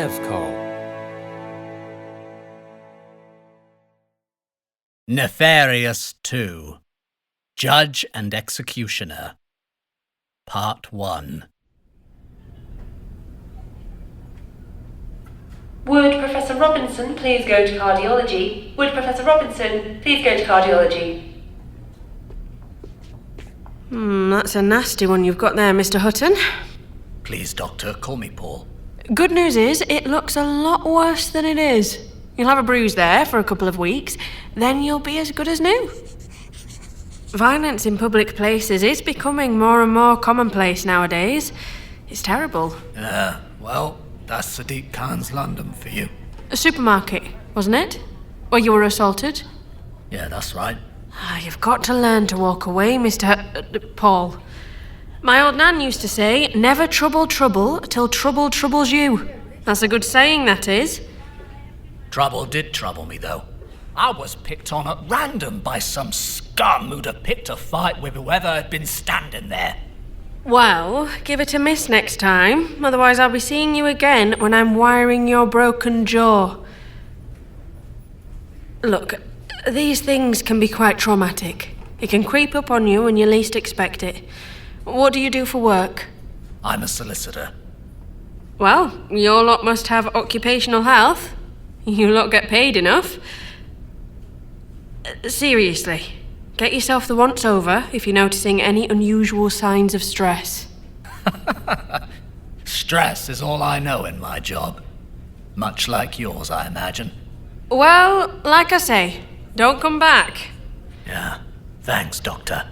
Sheriff call. Nefarious 2. Judge and Executioner. Part 1. Would Professor Robinson please go to cardiology? Would Professor Robinson please go to cardiology? That's a nasty one you've got there, Mr. Hutton. Please, Doctor, call me Paul. Good news is, it looks a lot worse than it is. You'll have a bruise there for a couple of weeks, then you'll be as good as new. Violence in public places is becoming more and more commonplace nowadays. It's terrible. Well, that's Sadiq Khan's London for you. A supermarket, wasn't it? Where you were assaulted? Yeah, that's right. You've got to learn to walk away, Mr. Paul. My old nan used to say, never trouble trouble till trouble troubles you. That's a good saying, that is. Trouble did trouble me, though. I was picked on at random by some scum who'd have picked a fight with whoever had been standing there. Well, give it a miss next time. Otherwise I'll be seeing you again when I'm wiring your broken jaw. Look, these things can be quite traumatic. It can creep up on you when you least expect it. What do you do for work? I'm a solicitor. Well, your lot must have occupational health. You lot get paid enough. Seriously, get yourself the once-over if you're noticing any unusual signs of stress. Stress is all I know in my job. Much like yours, I imagine. Well, like I say, don't come back. Yeah, thanks, Doctor.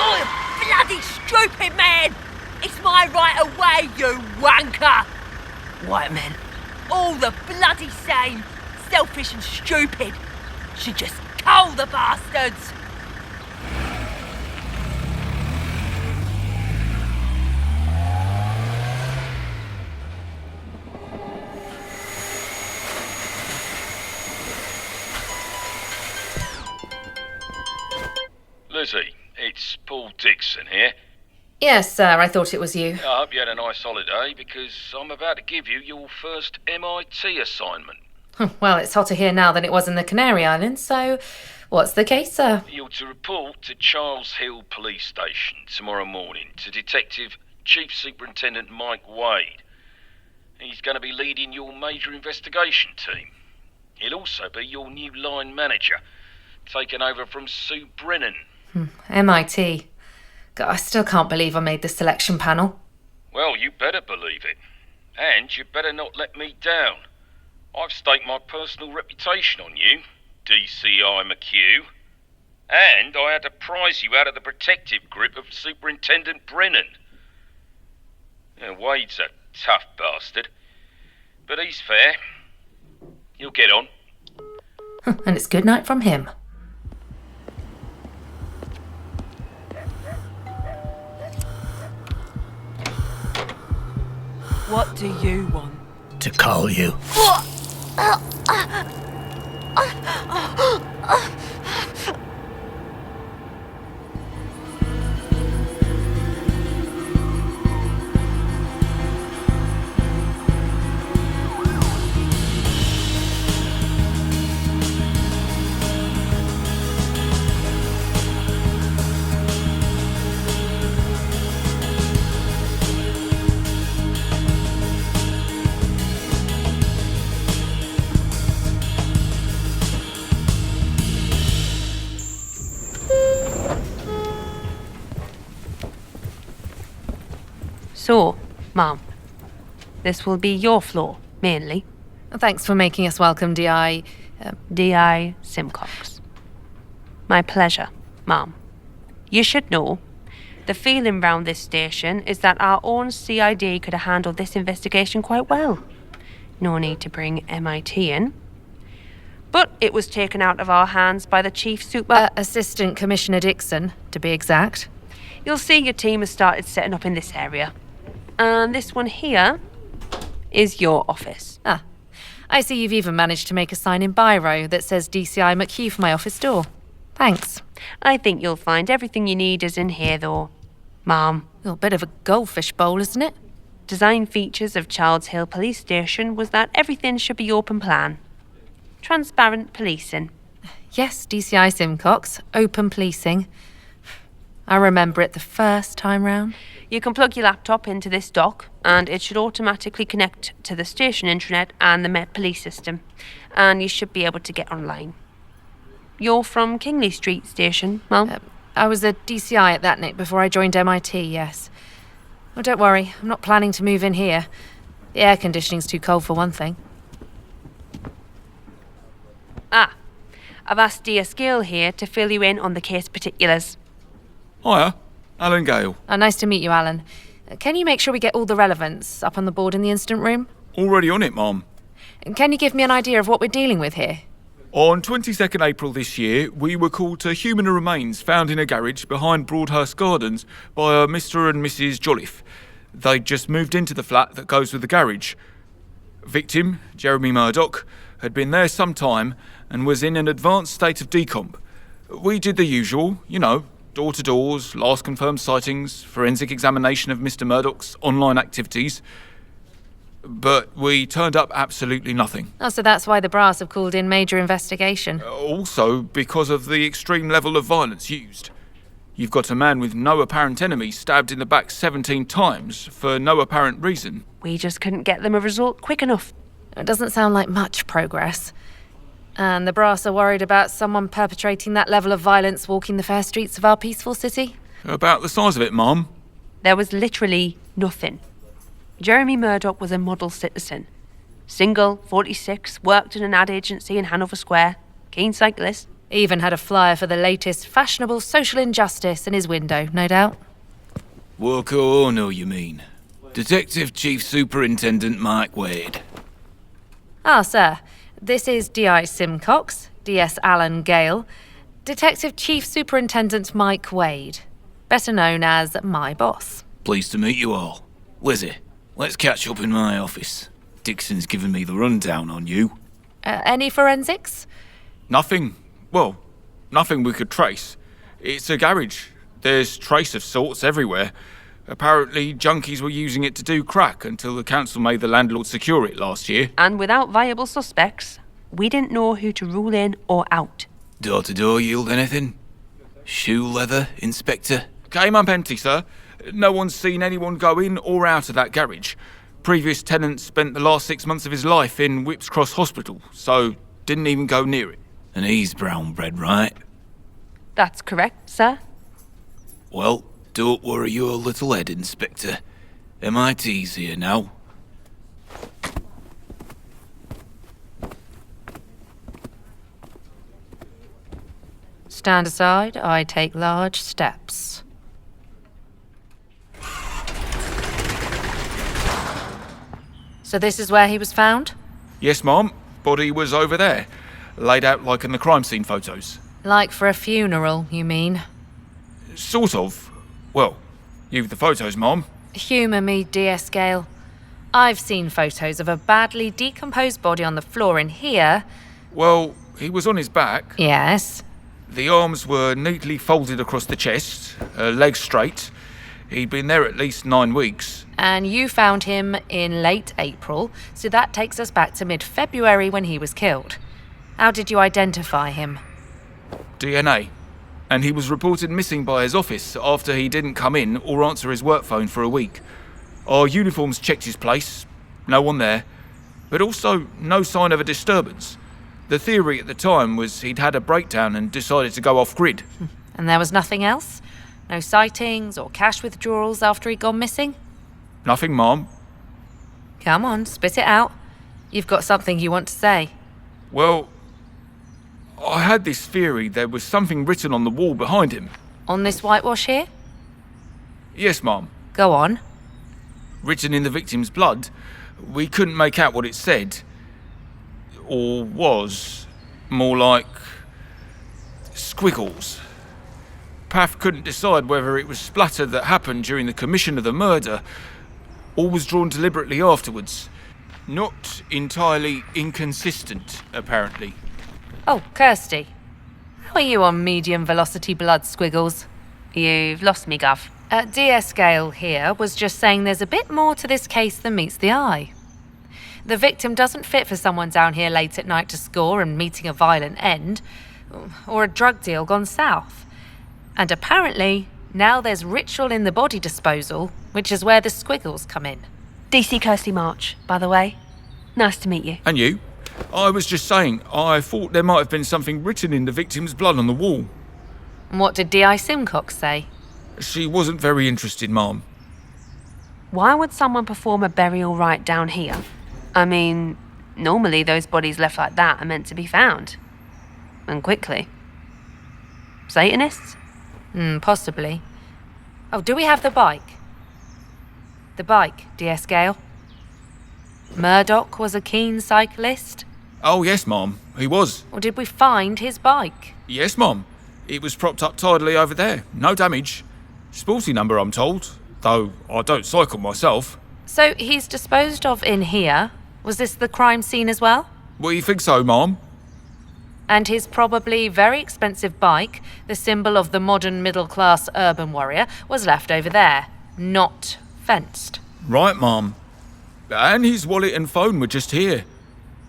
Oh, bloody stupid man! It's my right of way, you wanker! White men, all the bloody same, selfish and stupid. Should just cull the bastards! Lizzie, it's Paul Dixon here. Yes, sir, I thought it was you. I hope you had a nice holiday, because I'm about to give you your first MIT assignment. Well, it's hotter here now than it was in the Canary Islands, so what's the case, sir? You're to report to Charles Hill Police Station tomorrow morning to Detective Chief Superintendent Mike Wade. He's going to be leading your major investigation team. He'll also be your new line manager, taking over from Sue Brennan. MIT. God, I still can't believe I made the selection panel. Well, you better believe it. And you better not let me down. I've staked my personal reputation on you, DCI McHugh. And I had to prize you out of the protective grip of Superintendent Brennan. Wade's a tough bastard, but he's fair. He'll get on. And it's good night from him. What do you want? To call you. So, Ma'am, this will be your floor, mainly. Thanks for making us welcome, D.I. D.I. Simcox. My pleasure, Ma'am. You should know, the feeling round this station is that our own CID could have handled this investigation quite well. No need to bring MIT in. But it was taken out of our hands by the Chief Assistant Commissioner Dixon, to be exact. You'll see your team has started setting up in this area. And this one here is your office. I see you've even managed to make a sign in biro that says DCI McHugh for my office door. Thanks. I think you'll find everything you need is in here, though, Ma'am. A bit of a goldfish bowl, isn't it? Design features of Charles Hill Police Station was that everything should be open plan. Transparent policing. Yes, DCI Simcox. Open policing. I remember it the first time round. You can plug your laptop into this dock, and it should automatically connect to the station intranet and the Met Police system, and you should be able to get online. You're from Kingley Street Station, Mum? I was a DCI at that nick before I joined MIT, yes. Oh, don't worry, I'm not planning to move in here. The air conditioning's too cold for one thing. I've asked DS Gale here to fill you in on the case particulars. Hiya, Alan Gale. Nice to meet you, Alan. Can you make sure we get all the relevance up on the board in the incident room? Already on it, Mum. Can you give me an idea of what we're dealing with here? On 22nd April this year, we were called to human remains found in a garage behind Broadhurst Gardens by a Mr. and Mrs. Jolliffe. They'd just moved into the flat that goes with the garage. Victim, Jeremy Murdoch, had been there some time and was in an advanced state of decomp. We did the usual, door-to-doors, last confirmed sightings, forensic examination of Mr. Murdoch's online activities. But we turned up absolutely nothing. Oh, so that's why the brass have called in major investigation. Also, because of the extreme level of violence used. You've got a man with no apparent enemy stabbed in the back 17 times for no apparent reason. We just couldn't get them a result quick enough. It doesn't sound like much progress. And the brass are worried about someone perpetrating that level of violence walking the fair streets of our peaceful city? About the size of it, Mum. There was literally nothing. Jeremy Murdoch was a model citizen. Single, 46, worked in an ad agency in Hanover Square, keen cyclist. Even had a flyer for the latest fashionable social injustice in his window, no doubt. Walko Ono, you mean? Detective Chief Superintendent Mike Wade. Ah, sir. This is DI Simcox, DS Alan Gale, Detective Chief Superintendent Mike Wade, better known as my boss. Pleased to meet you all. Lizzie, let's catch up in my office. Dixon's given me the rundown on you. Any forensics? Nothing. Well, nothing we could trace. It's a garage. There's trace of sorts everywhere. Apparently, junkies were using it to do crack until the council made the landlord secure it last year. And without viable suspects, we didn't know who to rule in or out. Door-to-door yield anything? Shoe leather, Inspector? Came up empty, sir. No one's seen anyone go in or out of that garage. Previous tenant spent the last 6 months of his life in Whips Cross Hospital, so didn't even go near it. And he's brown bread, right? That's correct, sir. Well, don't worry your little head, Inspector. MIT's here now. Stand aside, I take large steps. So this is where he was found? Yes, Mom. Body was over there. Laid out like in the crime scene photos. Like for a funeral, you mean? Sort of. Well, you've the photos, Mom. Humour me, DS Gale. I've seen photos of a badly decomposed body on the floor in here. Well, he was on his back. Yes. The arms were neatly folded across the chest, legs straight. He'd been there at least 9 weeks. And you found him in late April, so that takes us back to mid-February when he was killed. How did you identify him? DNA. And he was reported missing by his office after he didn't come in or answer his work phone for a week. Our uniforms checked his place, no one there, but also no sign of a disturbance. The theory at the time was he'd had a breakdown and decided to go off-grid. And there was nothing else? No sightings or cash withdrawals after he'd gone missing? Nothing, Mom. Come on, spit it out. You've got something you want to say. Well, I had this theory there was something written on the wall behind him. On this whitewash here? Yes, Mom. Go on. Written in the victim's blood. We couldn't make out what it said. Or was. More like squiggles. Paff couldn't decide whether it was splatter that happened during the commission of the murder or was drawn deliberately afterwards. Not entirely inconsistent, apparently. Oh, Kirsty. How are you on medium velocity blood, Squiggles? You've lost me, Gov. DS Gale here was just saying there's a bit more to this case than meets the eye. The victim doesn't fit for someone down here late at night to score and meeting a violent end, or a drug deal gone south. And apparently, now there's ritual in the body disposal, which is where the Squiggles come in. DC Kirsty March, by the way. Nice to meet you. And you? I was just saying, I thought there might have been something written in the victim's blood on the wall. And what did D.I. Simcox say? She wasn't very interested, Ma'am. Why would someone perform a burial rite down here? I mean, normally those bodies left like that are meant to be found. And quickly. Satanists? Possibly. Oh, do we have the bike? The bike, DS Gale? Murdoch was a keen cyclist? Oh, yes, Ma'am. He was. Or did we find his bike? Yes, Ma'am. It was propped up tidily over there. No damage. Sporty number, I'm told. Though I don't cycle myself. So he's disposed of in here. Was this the crime scene as well? We think so, Ma'am. And his probably very expensive bike, the symbol of the modern middle-class urban warrior, was left over there. Not fenced. Right, Ma'am. And his wallet and phone were just here.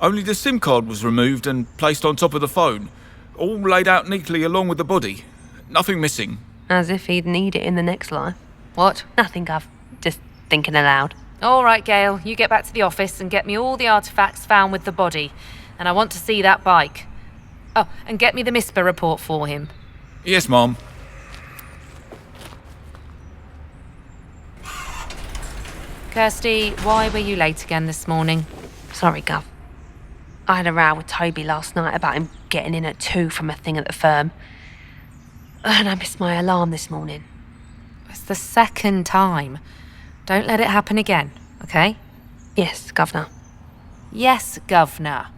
Only the SIM card was removed and placed on top of the phone. All laid out neatly along with the body. Nothing missing. As if he'd need it in the next life. What? Nothing, Gov. Just thinking aloud. All right, Gail, you get back to the office and get me all the artefacts found with the body. And I want to see that bike. Oh, and get me the MISPA report for him. Yes, Ma'am. Kirsty, why were you late again this morning? Sorry, Gov. I had a row with Toby last night about him getting in at 2 from a thing at the firm. And I missed my alarm this morning. It's the second time. Don't let it happen again, okay? Yes, Governor. Yes, Governor.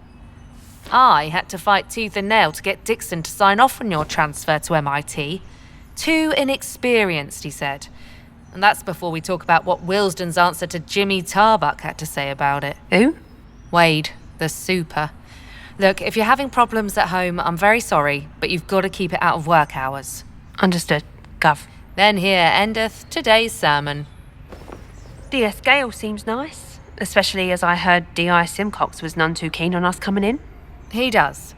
I had to fight tooth and nail to get Dixon to sign off on your transfer to MIT. Too inexperienced, he said. And that's before we talk about what Willesden's answer to Jimmy Tarbuck had to say about it. Who? Wade, the super. Look, if you're having problems at home, I'm very sorry, but you've got to keep it out of work hours. Understood, Gov. Then here endeth today's sermon. DS Gale seems nice, especially as I heard D.I. Simcox was none too keen on us coming in. He does.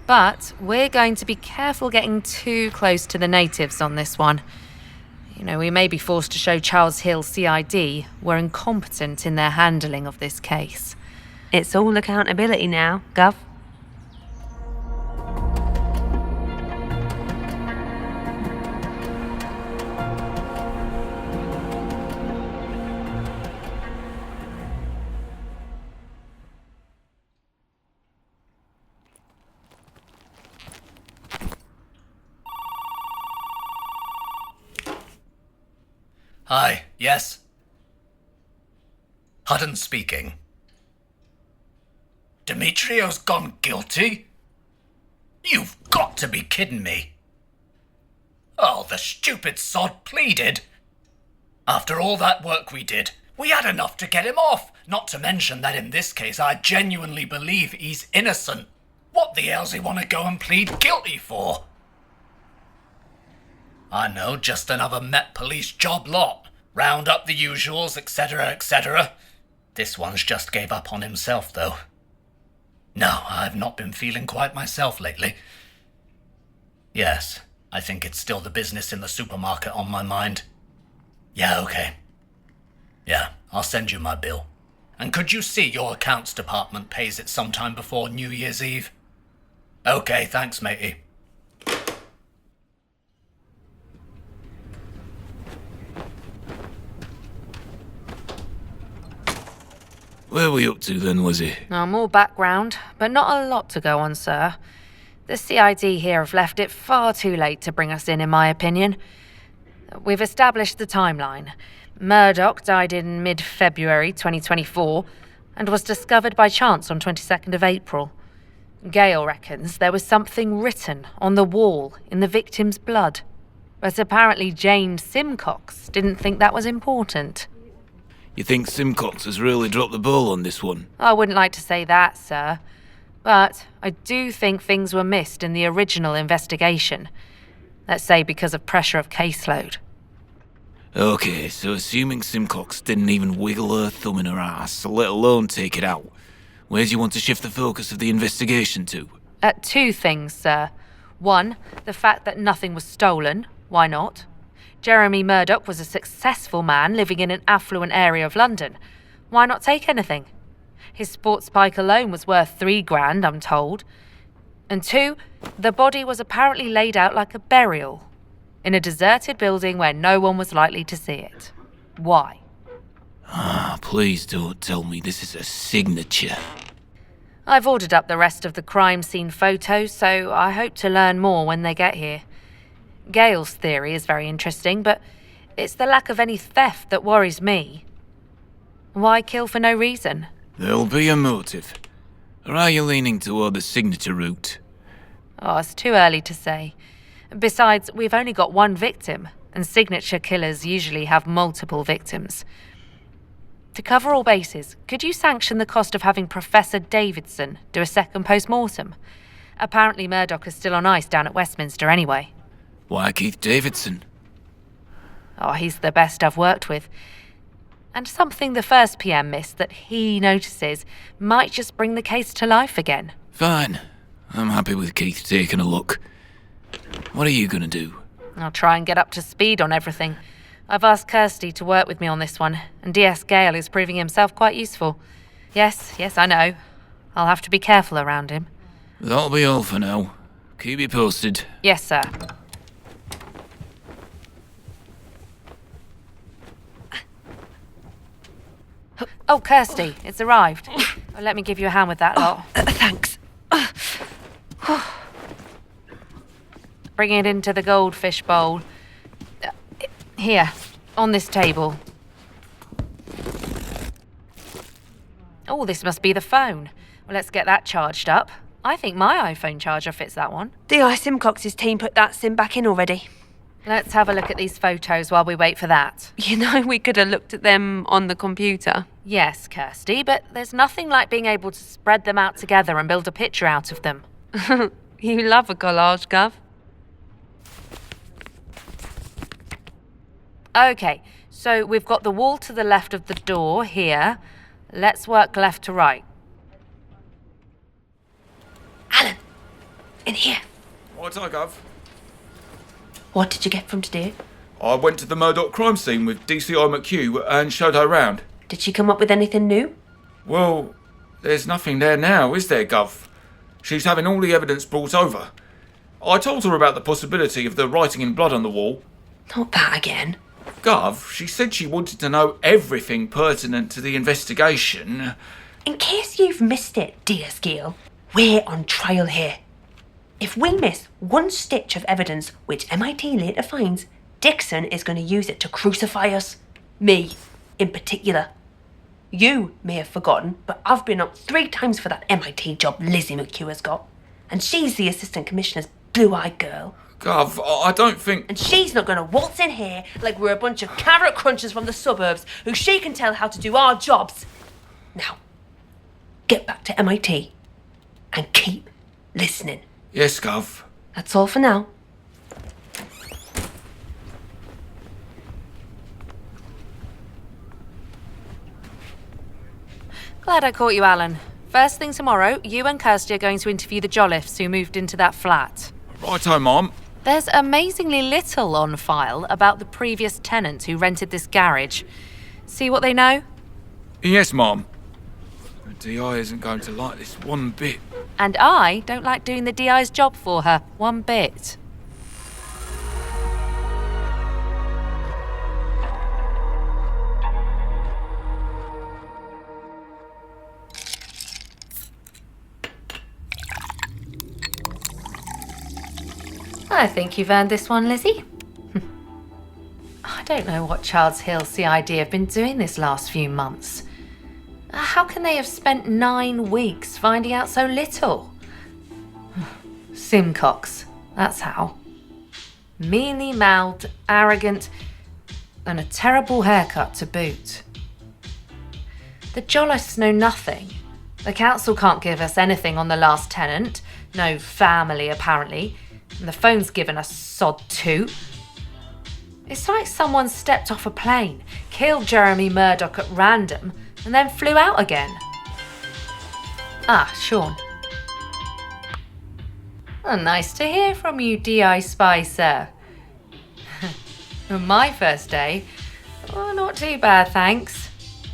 But we're going to be careful getting too close to the natives on this one. You know, we may be forced to show Charles Hill CID were incompetent in their handling of this case. It's all accountability now, Gov. Hi, yes? Hutton speaking. Demetrio's gone guilty? You've got to be kidding me. Oh, the stupid sod pleaded. After all that work we did, we had enough to get him off. Not to mention that in this case, I genuinely believe he's innocent. What the hell's he want to go and plead guilty for? I know, just another Met Police job lot. Round up the usuals, etc., etc. This one's just gave up on himself, though. No, I've not been feeling quite myself lately. Yes, I think it's still the business in the supermarket on my mind. Yeah, okay. Yeah, I'll send you my bill. And could you see your accounts department pays it sometime before New Year's Eve? Okay, thanks, matey. Where are we up to then, Lizzie? More background, but not a lot to go on, sir. The CID here have left it far too late to bring us in my opinion. We've established the timeline. Murdoch died in mid-February 2024 and was discovered by chance on 22nd of April. Gale reckons there was something written on the wall in the victim's blood, but apparently Jane Simcox didn't think that was important. You think Simcox has really dropped the ball on this one? I wouldn't like to say that, sir. But I do think things were missed in the original investigation. Let's say because of pressure of caseload. Okay, so assuming Simcox didn't even wiggle her thumb in her ass, let alone take it out, where do you want to shift the focus of the investigation to? Two things, sir. One, the fact that nothing was stolen. Why not? Jeremy Murdoch was a successful man living in an affluent area of London. Why not take anything? His sports bike alone was worth $3,000, I'm told. And two, the body was apparently laid out like a burial, in a deserted building where no one was likely to see it. Why? Please don't tell me this is a signature. I've ordered up the rest of the crime scene photos, so I hope to learn more when they get here. Gail's theory is very interesting, but it's the lack of any theft that worries me. Why kill for no reason? There'll be a motive. Or are you leaning toward the signature route? Oh, it's too early to say. Besides, we've only got one victim, and signature killers usually have multiple victims. To cover all bases, could you sanction the cost of having Professor Davidson do a second post-mortem? Apparently Murdoch is still on ice down at Westminster anyway. Why Keith Davidson? Oh, he's the best I've worked with. And something the first PM missed that he notices might just bring the case to life again. Fine. I'm happy with Keith taking a look. What are you gonna do? I'll try and get up to speed on everything. I've asked Kirsty to work with me on this one, and DS Gale is proving himself quite useful. Yes, I know. I'll have to be careful around him. That'll be all for now. Keep me posted. Yes, sir. Oh, Kirsty, it's arrived. Let me give you a hand with that lot. Thanks. Bring it into the goldfish bowl. Here, on this table. Oh, this must be the phone. Well, let's get that charged up. I think my iPhone charger fits that one. DI Simcox's team put that SIM back in already. Let's have a look at these photos while we wait for that. You know, we could have looked at them on the computer. Yes, Kirsty, but there's nothing like being able to spread them out together and build a picture out of them. You love a collage, Gov. Okay, so we've got the wall to the left of the door here. Let's work left to right. Alan, in here. What's I, Gov? What did you get from today? I went to the Murdoch crime scene with DCI McHugh and showed her round. Did she come up with anything new? Well, there's nothing there now, is there, Gov? She's having all the evidence brought over. I told her about the possibility of the writing in blood on the wall. Not that again. Gov, she said she wanted to know everything pertinent to the investigation. In case you've missed it, dear Scale, we're on trial here. If we miss one stitch of evidence, which MIT later finds, Dixon is going to use it to crucify us. Me, in particular. You may have forgotten, but I've been up 3 times for that MIT job Lizzie McHugh has got. And she's the assistant commissioner's blue-eyed girl. Gov, I don't think... And she's not going to waltz in here like we're a bunch of carrot crunchers from the suburbs who she can tell how to do our jobs. Now, get back to MIT and keep listening. Yes, Gov. That's all for now. Glad I caught you, Alan. First thing tomorrow, you and Kirsty are going to interview the Jolliffes who moved into that flat. Righto, Mom. There's amazingly little on file about the previous tenant who rented this garage. See what they know? Yes, Mom. The DI isn't going to like this one bit. And I don't like doing the DI's job for her, one bit. I think you've earned this one, Lizzie. I don't know what Childs Hill CID have been doing this last few months. How can they have spent 9 weeks finding out so little? Simcox, that's how. Mealy-mouthed, arrogant, and a terrible haircut to boot. The Jolliffes know nothing, The council can't give us anything on the last tenant. No family, apparently. And the phone's given us sod too. It's like someone stepped off a plane, killed Jeremy Murdoch at random, and then flew out again. Ah, Sean. Oh, nice to hear from you, DI Spy, sir. My first day? Oh, not too bad, thanks.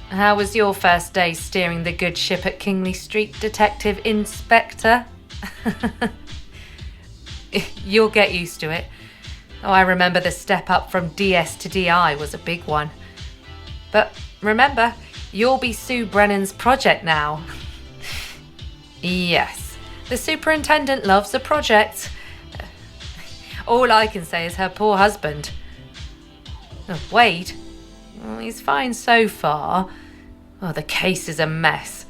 How was your first day steering the good ship at Kingley Street, Detective Inspector? You'll get used to it. Oh, I remember the step up from DS to DI was a big one. But remember, you'll be Sue Brennan's project now. Yes, the superintendent loves a project. All I can say is her poor husband. Oh, Wade? Well, he's fine so far. Oh, the case is a mess.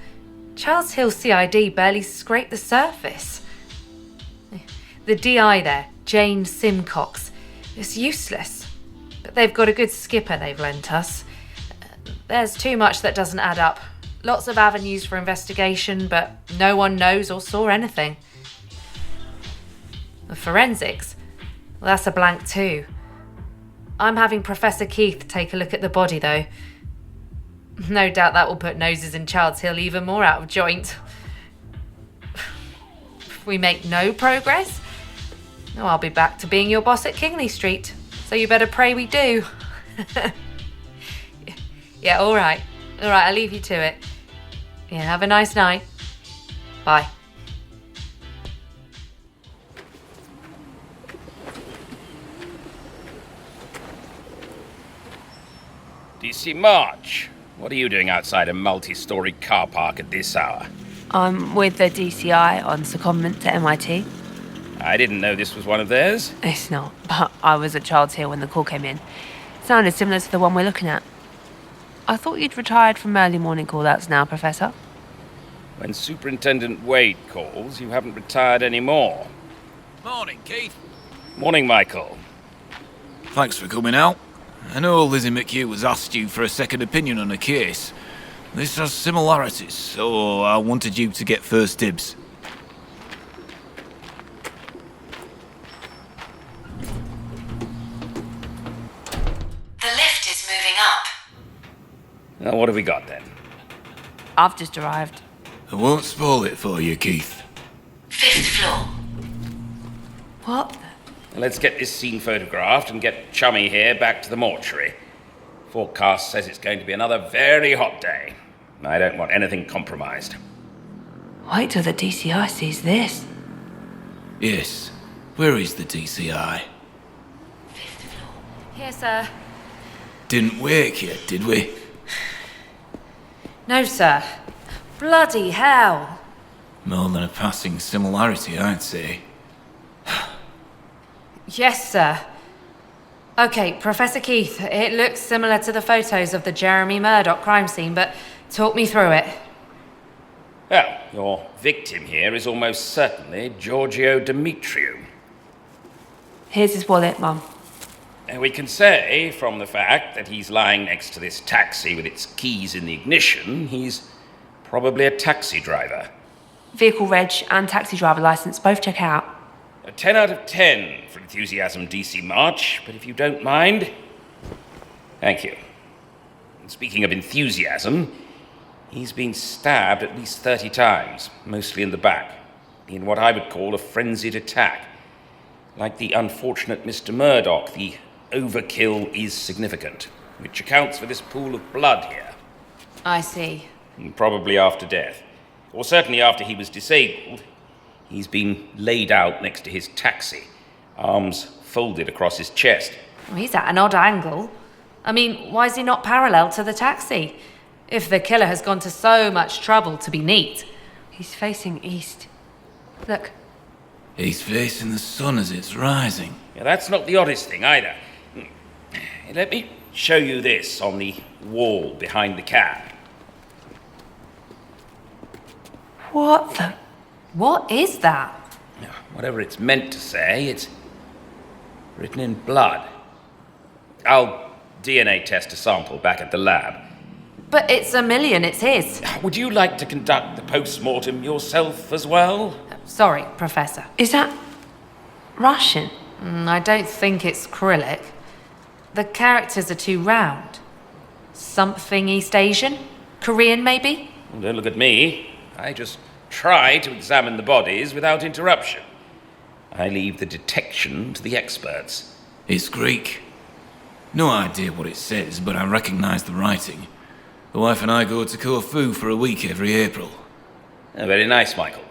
Charles Hill CID barely scraped the surface. The DI there, Jane Simcox, is useless. But they've got a good skipper they've lent us. There's too much that doesn't add up. Lots of avenues for investigation, but no one knows or saw anything. The forensics? Well, that's a blank too. I'm having Professor Keith take a look at the body, though. No doubt that will put noses in Childs Hill even more out of joint. If we make no progress, oh, I'll be back to being your boss at Kingley Street, so you better pray we do. Yeah, all right, I'll leave you to it. Yeah, have a nice night. Bye. DC March, what are you doing outside a multi-story car park at this hour? I'm with the DCI on secondment to MIT. I didn't know this was one of theirs. It's not, but I was at Child's Hill when the call came in. Sounded similar to the one we're looking at. I thought you'd retired from early morning call-outs now, Professor. When Superintendent Wade calls, you haven't retired anymore. Morning, Keith. Morning, Michael. Thanks for coming out. I know Lizzie McHugh has asked you for a second opinion on a case. This has similarities, so I wanted you to get first dibs. The lift is moving up. Now, what have we got then? I've just arrived. I won't spoil it for you, Keith. 5th floor. What? Let's get this scene photographed and get Chummy here back to the mortuary. Forecast says it's going to be another very hot day. I don't want anything compromised. Wait till the DCI sees this. Yes. Where is the DCI? Here, sir. Didn't wake yet, did we? No, sir. Bloody hell. More than a passing similarity, I'd say. Yes, sir. Okay, Professor Keith, it looks similar to the photos of the Jeremy Murdoch crime scene, but talk me through it. Well, your victim here is almost certainly Giorgio Demetriou. Here's his wallet, Mum. And we can say, from the fact that he's lying next to this taxi with its keys in the ignition, he's probably a taxi driver. Vehicle reg and taxi driver license both check out. A 10 out of 10 for enthusiasm, DC March, but if you don't mind... Thank you. And speaking of enthusiasm, he's been stabbed at least 30 times, mostly in the back, in what I would call a frenzied attack. Like the unfortunate Mr. Murdoch, the overkill is significant, which accounts for this pool of blood here. I see. And probably after death, or certainly after he was disabled. He's been laid out next to his taxi, arms folded across his chest. Well, he's at an odd angle. I mean, why is he not parallel to the taxi? If the killer has gone to so much trouble to be neat. He's facing east. Look. He's facing the sun as it's rising. Yeah, that's not the oddest thing either. Let me show you this on the wall behind the cab. What the... What is that? Whatever it's meant to say, it's written in blood. I'll DNA test a sample back at the lab. But it's $1 million, it's his. Would you like to conduct the post-mortem yourself as well? Sorry, Professor. Is that Russian? I don't think it's Cyrillic. The characters are too round. Something East Asian? Korean, maybe? Don't look at me. I just try to examine the bodies without interruption. I leave the detection to the experts. It's Greek. No idea what it says, but I recognise the writing. The wife and I go to Corfu for a week every April. Oh, very nice, Michael.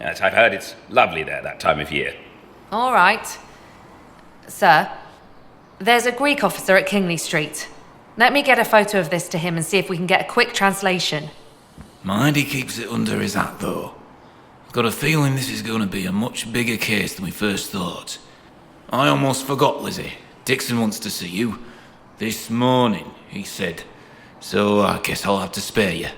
Yes, I've heard it's lovely there that time of year. All right. Sir, there's a Greek officer at Kingley Street. Let me get a photo of this to him and see if we can get a quick translation. Mind he keeps it under his hat, though. I've got a feeling this is going to be a much bigger case than we first thought. I almost forgot, Lizzie. Dixon wants to see you. This morning, he said. So I guess I'll have to spare you.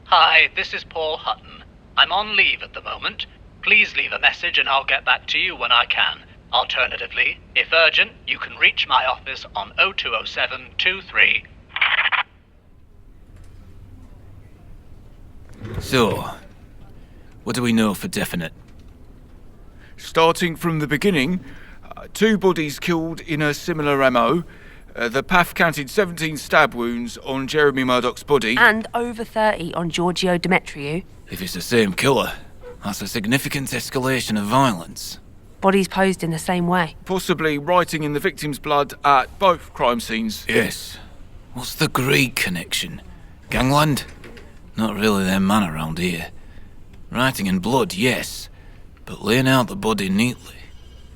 Hi, this is Paul Hutton. I'm on leave at the moment. Please leave a message and I'll get back to you when I can. Alternatively, if urgent, you can reach my office on 020723. So, what do we know for definite? Starting from the beginning, 2 bodies killed in a similar MO. The PAF counted 17 stab wounds on Jeremy Murdoch's body. And over 30 on Giorgio Demetriou. If it's the same killer, that's a significant escalation of violence. Bodies posed in the same way. Possibly writing in the victim's blood at both crime scenes. Yes. What's the Greek connection? Gangland? Not really their man around here. Writing in blood, yes. But laying out the body neatly?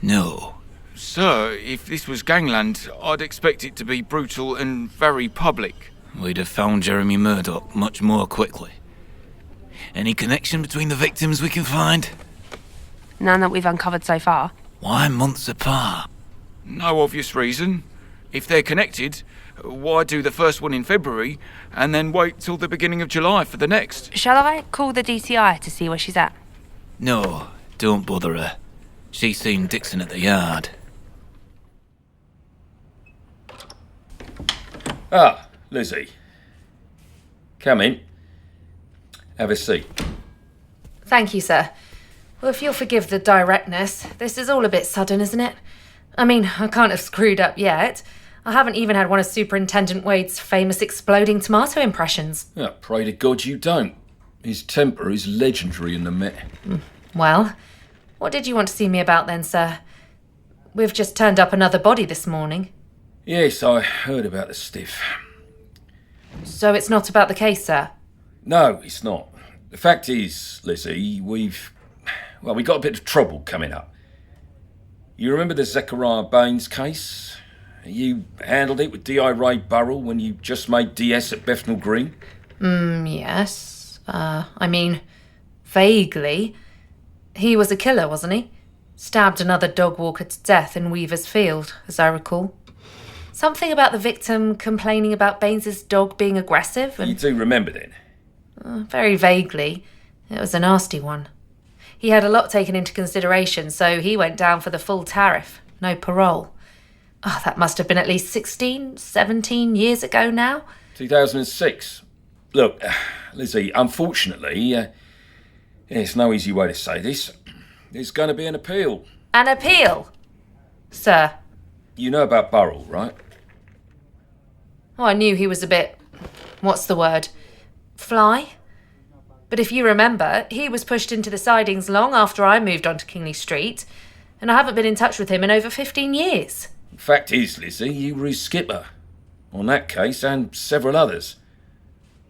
No. Sir, if this was gangland, I'd expect it to be brutal and very public. We'd have found Jeremy Murdoch much more quickly. Any connection between the victims we can find? None that we've uncovered so far. Why months apart? No obvious reason. If they're connected, why do the first one in February and then wait till the beginning of July for the next? Shall I call the DCI to see where she's at? No, don't bother her. She's seen Dixon at the yard. Ah, Lizzie. Come in. Have a seat. Thank you, sir. Well, if you'll forgive the directness, this is all a bit sudden, isn't it? I mean, I can't have screwed up yet. I haven't even had one of Superintendent Wade's famous exploding tomato impressions. Oh, pray to God you don't. His temper is legendary in the Met. Well, what did you want to see me about then, sir? We've just turned up another body this morning. Yes, I heard about the stiff. So it's not about the case, sir? No, it's not. The fact is, Lizzie, we got a bit of trouble coming up. You remember the Zechariah Baines case? You handled it with D.I. Ray Burrell when you just made DS at Bethnal Green? Yes. I mean, vaguely. He was a killer, wasn't he? Stabbed another dog walker to death in Weaver's Field, as I recall. Something about the victim complaining about Baines's dog being aggressive and... You do remember then? Very vaguely. It was a nasty one. He had a lot taken into consideration, so he went down for the full tariff. No parole. Oh, that must have been at least 16, 17 years ago now. 2006. Look, Lizzie, unfortunately, it's no easy way to say this. There's going to be an appeal. An appeal? Sir? You know about Burrell, right? Oh, I knew he was a bit... what's the word? Fly? But if you remember, he was pushed into the sidings long after I moved on to Kingley Street, and I haven't been in touch with him in over 15 years. Fact is, Lizzie, you were his skipper. On that case and several others.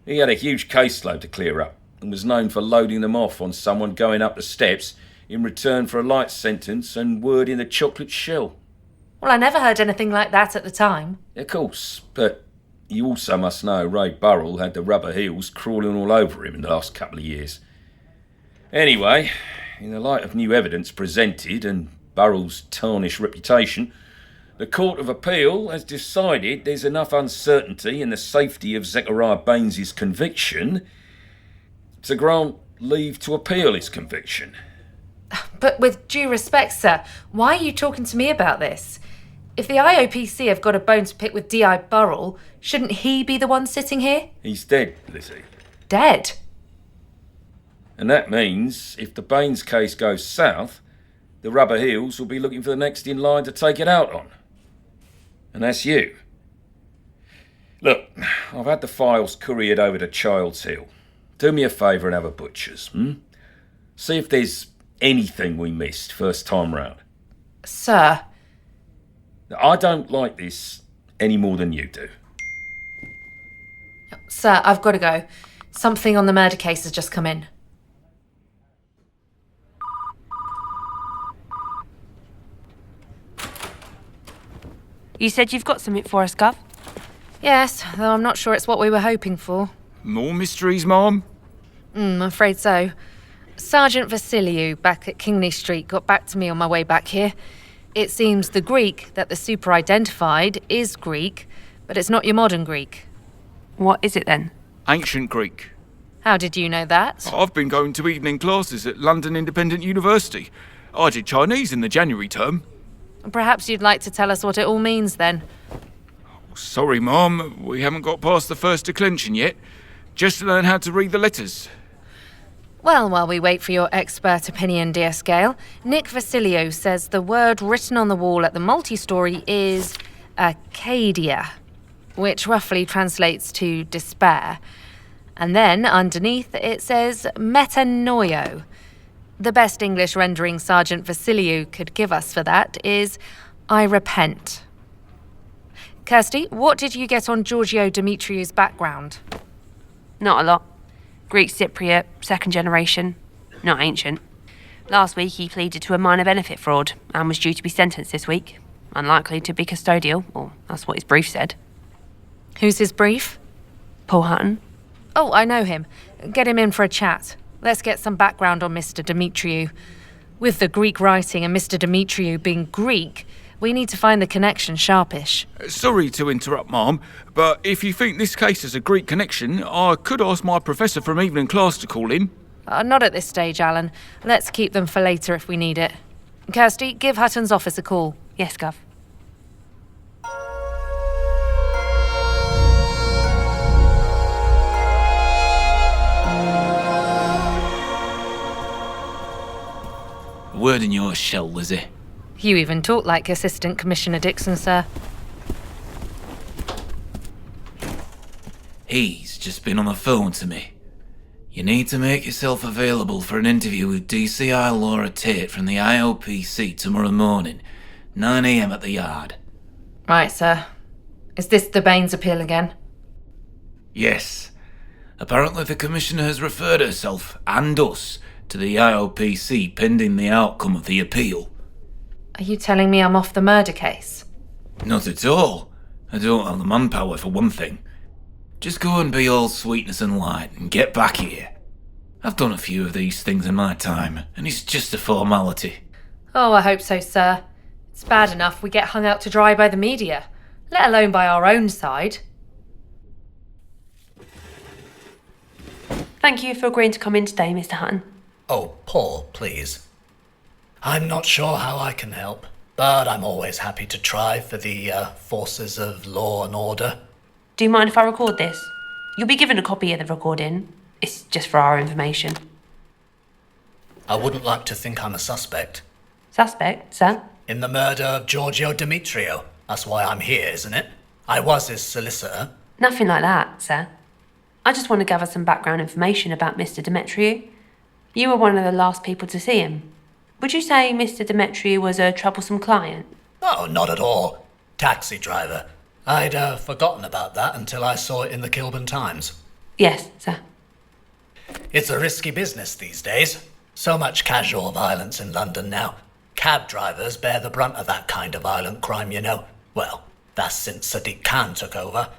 He had a huge caseload to clear up and was known for loading them off on someone going up the steps in return for a light sentence and word in the chocolate shell. Well, I never heard anything like that at the time. Of course, but you also must know Ray Burrell had the rubber heels crawling all over him in the last couple of years. Anyway, in the light of new evidence presented and Burrell's tarnished reputation, The Court of Appeal has decided there's enough uncertainty in the safety of Zechariah Baines's conviction to grant leave to appeal his conviction. But with due respect, sir, why are you talking to me about this? If the IOPC have got a bone to pick with D.I. Burrell, shouldn't he be the one sitting here? He's dead, Lizzie. Dead? And that means if the Baines case goes south, the rubber heels will be looking for the next in line to take it out on. And that's you. Look, I've had the files couriered over to Child's Hill. Do me a favour and have a butcher's, See if there's anything we missed first time round. Sir. I don't like this any more than you do. Sir, I've got to go. Something on the murder case has just come in. You said you've got something for us, Gov? Yes, though I'm not sure it's what we were hoping for. More mysteries, Mom? I'm afraid so. Sergeant Vasiliou back at Kingley Street got back to me on my way back here. It seems the Greek that the super identified is Greek, but it's not your modern Greek. What is it then? Ancient Greek. How did you know that? I've been going to evening classes at London Independent University. I did Chinese in the January term. Perhaps you'd like to tell us what it all means then. Sorry, Mom, we haven't got past the first declension yet. Just learn how to read the letters. Well, while we wait for your expert opinion, dear Scale, Nick Vasiliou says the word written on the wall at the multi-story is Acadia, which roughly translates to despair. And then underneath it says metanoio. The best English rendering Sergeant Vasiliou could give us for that is I repent. Kirsty, what did you get on Giorgio Demetriou's background? Not a lot. Greek Cypriot, second generation. Not ancient. Last week he pleaded to a minor benefit fraud and was due to be sentenced this week. Unlikely to be custodial, or that's what his brief said. Who's his brief? Paul Hutton. Oh, I know him. Get him in for a chat. Let's get some background on Mr. Demetriou. With the Greek writing and Mr. Demetriou being Greek, we need to find the connection sharpish. Sorry to interrupt, Mom, but if you think this case has a Greek connection, I could ask my professor from evening class to call in. Not at this stage, Alan. Let's keep them for later if we need it. Kirsty, give Hutton's office a call. Yes, Gov. A word in your shell, Lizzie. You even talk like Assistant Commissioner Dixon, sir. He's just been on the phone to me. You need to make yourself available for an interview with DCI Laura Tate from the IOPC tomorrow morning, 9 a.m. at the Yard. Right, sir. Is this the Baines appeal again? Yes. Apparently the Commissioner has referred herself, and us, to the IOPC pending the outcome of the appeal. Are you telling me I'm off the murder case? Not at all. I don't have the manpower for one thing. Just go and be all sweetness and light and get back here. I've done a few of these things in my time, and it's just a formality. Oh, I hope so, sir. It's bad enough we get hung out to dry by the media, let alone by our own side. Thank you for agreeing to come in today, Mr. Hutton. Oh, Paul, please. I'm not sure how I can help, but I'm always happy to try for the forces of law and order. Do you mind if I record this? You'll be given a copy of the recording. It's just for our information. I wouldn't like to think I'm a suspect. Suspect, sir? In the murder of Giorgio Demetriou. That's why I'm here, isn't it? I was his solicitor. Nothing like that, sir. I just want to gather some background information about Mr. Demetriou. You were one of the last people to see him. Would you say Mr. Demetriou was a troublesome client? Oh, not at all. Taxi driver. I'd forgotten about that until I saw it in the Kilburn Times. Yes, sir. It's a risky business these days. So much casual violence in London now. Cab drivers bear the brunt of that kind of violent crime, you know. Well, that's since Sadiq Khan took over.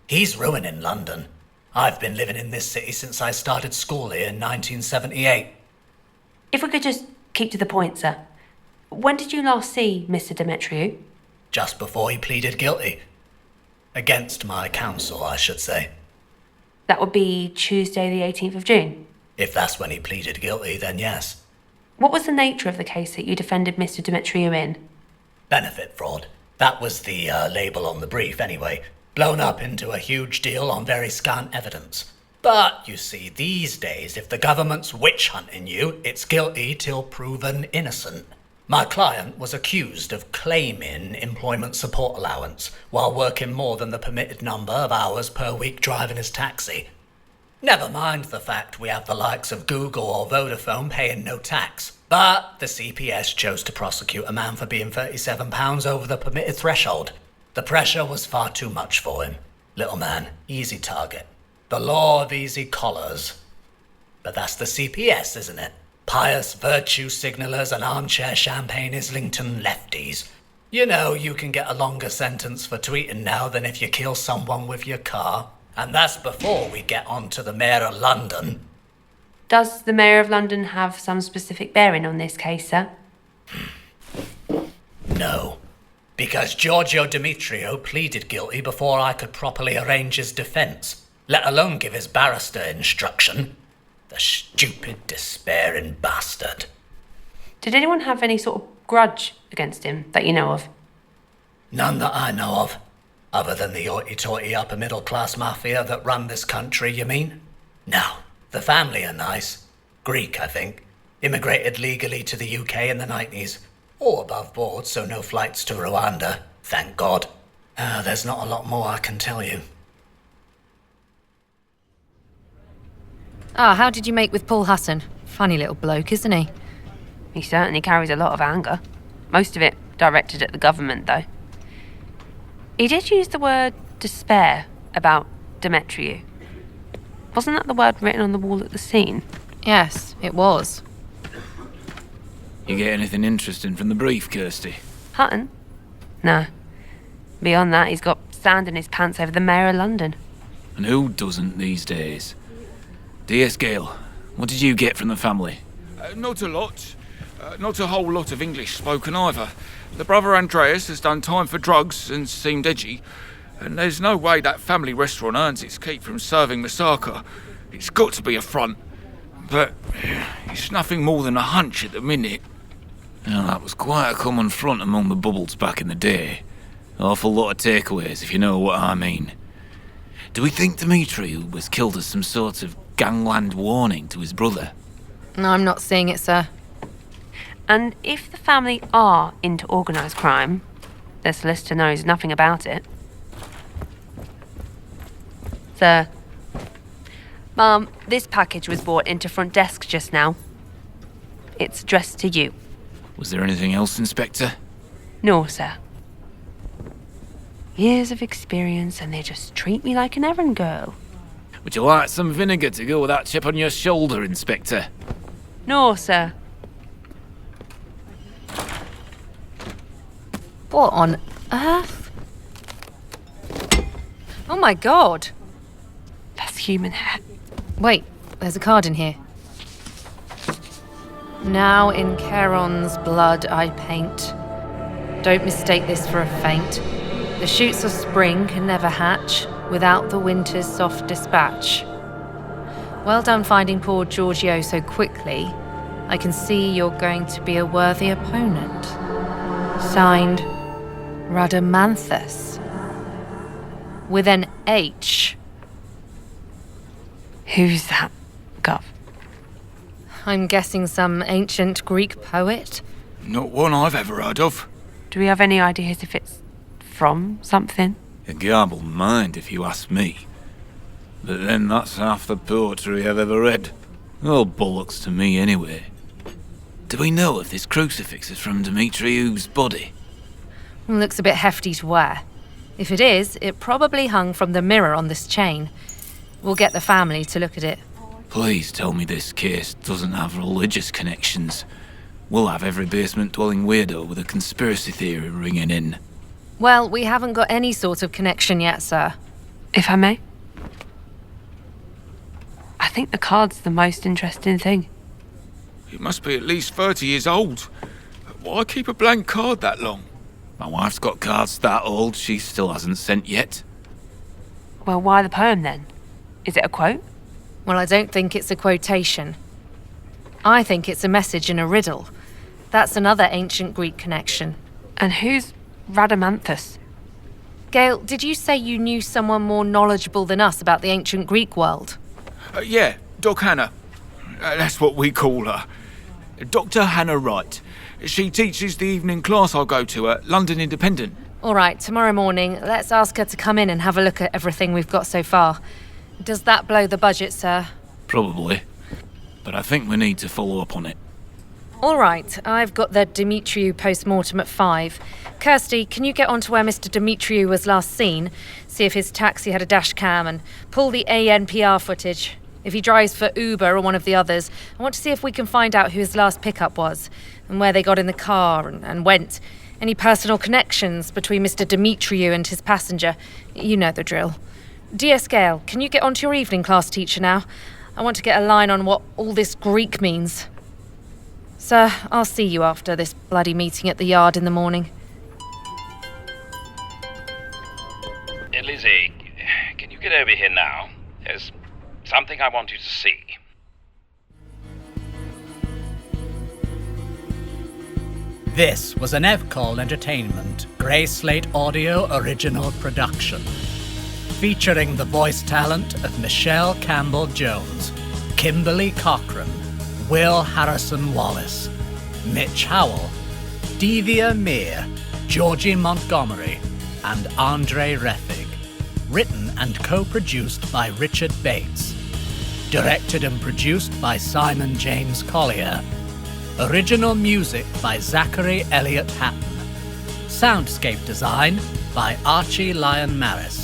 He's ruining London. I've been living in this city since I started school here in 1978. If we could just keep to the point, sir. When did you last see Mr. Demetriou? just before he pleaded guilty. Against my counsel, I should say. That would be Tuesday the 18th of June. If that's when he pleaded guilty, then yes. What was the nature of the case that you defended Mr. Demetriou in? Benefit fraud. That was the label on the brief, anyway. Blown up into a huge deal on very scant evidence. But, you see, these days, if the government's witch-hunting you, it's guilty till proven innocent. My client was accused of claiming employment support allowance while working more than the permitted number of hours per week driving his taxi. Never mind the fact we have the likes of Google or Vodafone paying no tax. But the CPS chose to prosecute a man for being £37 over the permitted threshold. The pressure was far too much for him. Little man, easy target. The law of easy collars. But that's the CPS, isn't it? Pious virtue signalers and armchair champagne Islington lefties. You know, you can get a longer sentence for tweeting now than if you kill someone with your car. And that's before we get on to the Mayor of London. Does the Mayor of London have some specific bearing on this case, sir? No. Because Giorgio Demetriou pleaded guilty before I could properly arrange his defence, let alone give his barrister instruction. The stupid, despairing bastard. Did anyone have any sort of grudge against him that you know of? None that I know of. Other than the hoity-toity upper-middle-class mafia that run this country, you mean? No, the family are nice. Greek, I think. Immigrated legally to the UK in the 90s. All above board, so no flights to Rwanda. Thank God. There's not a lot more I can tell you. How did you make with Paul Hutton? Funny little bloke, isn't he? He certainly carries a lot of anger. Most of it directed at the government, though. He did use the word despair about Demetriou. Wasn't that the word written on the wall at the scene? Yes, it was. You get anything interesting from the brief, Kirsty? Hutton? No. Beyond that, he's got sand in his pants over the Mayor of London. And who doesn't these days? D.S. Gale, what did you get from the family? Not a lot. Not a whole lot of English spoken either. The brother Andreas has done time for drugs and seemed edgy. And there's no way that family restaurant earns its keep from serving moussaka. It's got to be a front. But it's nothing more than a hunch at the minute. Well, that was quite a common front among the bubbles back in the day. Awful lot of takeaways, if you know what I mean. Do we think Demetriou was killed as some sort of gangland warning to his brother? No, I'm not seeing it, sir. And if the family are into organised crime, the solicitor knows nothing about it. Sir. Ma'am, this package was brought into front desk just now. It's addressed to you. Was there anything else, Inspector? No, sir. Years of experience and they just treat me like an errand girl. Would you like some vinegar to go with that chip on your shoulder, Inspector? No, sir. What on earth? Oh my God. That's human hair. Wait, there's a card in here. Now in Charon's blood I paint. Don't mistake this for a feint. The shoots of spring can never hatch without the winter's soft dispatch. Well done finding poor Giorgio so quickly. I can see you're going to be a worthy opponent. Signed, Rhadamanthus. With an H. Who's that, Gov? I'm guessing some ancient Greek poet. Not one I've ever heard of. Do we have any ideas if it's from something? A garbled mind, if you ask me. But then that's half the poetry I've ever read. All bollocks to me, anyway. Do we know if this crucifix is from Demetriou's body? Looks a bit hefty to wear. If it is, it probably hung from the mirror on this chain. We'll get the family to look at it. Please tell me this case doesn't have religious connections. We'll have every basement-dwelling weirdo with a conspiracy theory ringing in. Well, we haven't got any sort of connection yet, sir. If I may? I think the card's the most interesting thing. It must be at least 30 years old. Why keep a blank card that long? My wife's got cards that old she still hasn't sent yet. Well, why the poem then? Is it a quote? Well, I don't think it's a quotation. I think it's a message in a riddle. That's another ancient Greek connection. And who's Rhadamanthus? Gail, did you say you knew someone more knowledgeable than us about the ancient Greek world? Yeah, Doc Hannah. That's what we call her. Dr. Hannah Wright. She teaches the evening class I go to at London Independent. All right, tomorrow morning, let's ask her to come in and have a look at everything we've got so far. Does that blow the budget, sir? Probably. But I think we need to follow up on it. All right, I've got the Dimitriou post-mortem at 5. Kirsty, can you get on to where Mr. Dimitriou was last seen, see if his taxi had a dash cam, and pull the ANPR footage? If he drives for Uber or one of the others, I want to see if we can find out who his last pickup was, and where they got in the car and went. Any personal connections between Mr. Dimitriou and his passenger. You know the drill. DS Gale, can you get on to your evening class teacher now? I want to get a line on what all this Greek means. Sir, I'll see you after this bloody meeting at the yard in the morning. Lizzie, can you get over here now? There's something I want you to see. This was an Evcol Entertainment Grey Slate Audio original production, featuring the voice talent of Michelle Campbell-Jones, Kimberly Cochran, Will Harrison Wallace, Mitch Howell, Devia Meir, Georgie Montgomery, and Andre Reffig. Written and co-produced by Richard Bates. Directed and produced by Simon James Collier. Original music by Zachary Elliott Hatton. Soundscape design by Archie Lyon Maris.